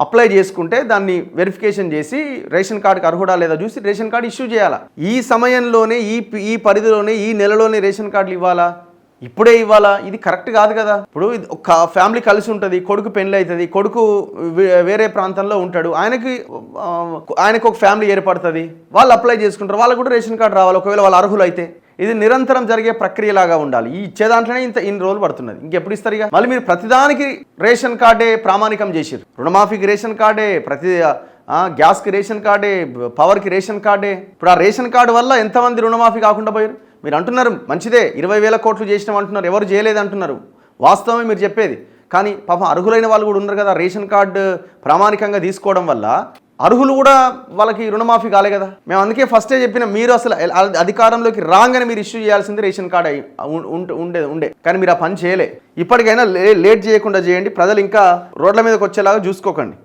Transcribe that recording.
Apply చేసుకుంటే దాన్ని verification చేసి రేషన్ కార్డుకి అర్హుడా లేదా చూసి రేషన్ కార్డు ఇష్యూ చేయాలా. ఈ సమయంలోనే ఈ పరిధిలోనే ఈ నెలలోనే రేషన్ కార్డులు ఇవ్వాలా, ఇప్పుడే ఇవ్వాలా? ఇది కరెక్ట్ కాదు కదా. ఇప్పుడు ఒక ఫ్యామిలీ కలిసి ఉంటుంది, కొడుకు పెళ్ళి అవుతుంది, కొడుకు వేరే ప్రాంతంలో ఉంటాడు, ఆయనకు ఒక ఫ్యామిలీ ఏర్పడుతుంది, వాళ్ళు అప్లై చేసుకుంటారు, వాళ్ళకు కూడా రేషన్ కార్డు రావాలి ఒకవేళ వాళ్ళు అర్హులు అయితే. ఇది నిరంతరం జరిగే ప్రక్రియలాగా ఉండాలి. ఈ ఇచ్చే దాంట్లోనే ఇన్ని రోజులు పడుతున్నది, ఇంకెప్పుడు ఇస్తారు? ఇక మళ్ళీ మీరు ప్రతిదానికి రేషన్ కార్డే ప్రామాణికం చేసిరు. రుణమాఫీకి రేషన్ కార్డే, గ్యాస్కి రేషన్ కార్డే, పవర్కి రేషన్ కార్డే. ఇప్పుడు ఆ రేషన్ కార్డు వల్ల ఎంతమంది రుణమాఫీ కాకుండా పోయారు? మీరు అంటున్నారు మంచిదే 20,000 కోట్లు చేసినాం అంటున్నారు, ఎవరు చేయలేదు అంటున్నారు, వాస్తవమే మీరు చెప్పేది. కానీ పాపం అర్హులైన వాళ్ళు కూడా ఉన్నారు కదా. రేషన్ కార్డు ప్రామాణికంగా తీసుకోవడం వల్ల అర్హులు కూడా వాళ్ళకి రుణమాఫీ కాలే కదా. మేము అందుకే ఫస్టే చెప్పిన, మీరు అసలు అధికారంలోకి రాగానే మీరు ఇష్యూ చేయాల్సింది రేషన్ కార్డు ఉండే కానీ మీరు ఆ పని చేయలే. ఇప్పటికైనా లేట్ చేయకుండా చేయండి. ప్రజలు ఇంకా రోడ్ల మీదకి వచ్చేలాగా చూసుకోకండి.